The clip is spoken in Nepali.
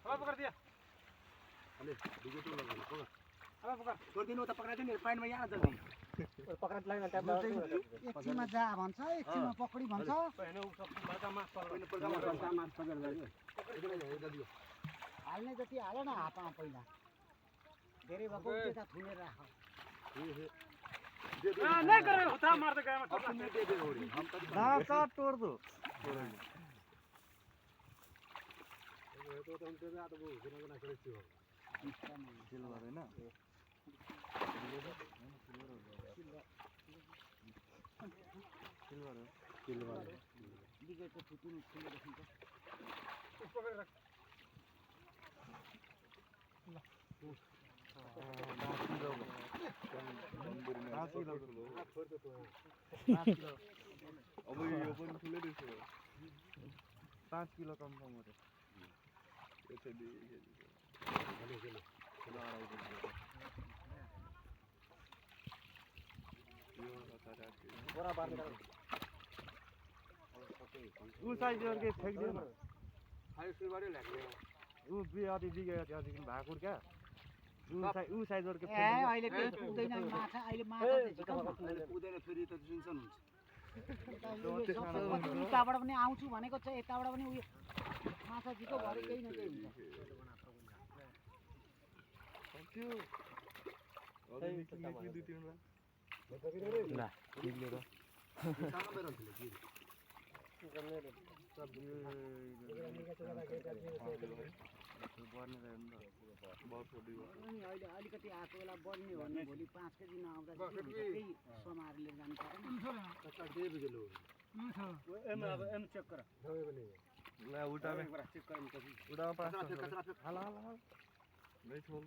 अब पकड़ दिया अले डिगे तो लगा पकड़ अब पकड़ छोड़ दिनु त पक्राइदिनु नि पानीमा यहाँ जल्दी पकड़ लाइन ट्याप एकछिनमा जा भन्छ एकछिनमा पकडी भन्छ हैन उ सब बाजा मास पकड़ पहिलो प्रोग्राममा मास पकड गर्यो जल्दी हाल्ने जति हाल न हातमा पहिला धेरै भएको त्यता थुनेर राख नहीं करे होता मार दे गया अब तुमने दे दे होरी हम तो दाँत तोड दो तो हम तो रात को गुना करे छु सिल्भर हैन सिल्भर दिगे त फुट्नु खुले देखिन्छ पकड़ रख अब यो पनि ठुलै रहेछ 5 किलो कम कम हो यसरी बोरा बार निकाल उ साइज के फेक दियो न हाई सुबारे लाग्यो उ बियाति बिगे त्यहाँदेखि भाकुर क्या उ साइज के ए अहिले के पुग्दैन माछा अहिले माछा पुग्दैन फेरि त टेन्सन हुन्छ उताबाट पनि आउँछु भनेको छ यताबाट पनि उयो माछा जिको भरे केही न केही हुन्छ थ्यांक यू अझै निक्ली दुई तीन ल निक्लेर सानो मेरो थियो सब अनि अहिले अलिकति आएको बेला बढ्ने हो भने भोलि 5 केजी नआउँदा केही समाएर लिएर जानु पर्दैन एम अब एम चेक कर ल उठा चेक गर्नु त उडा पास हाला हाला नहीं छोड़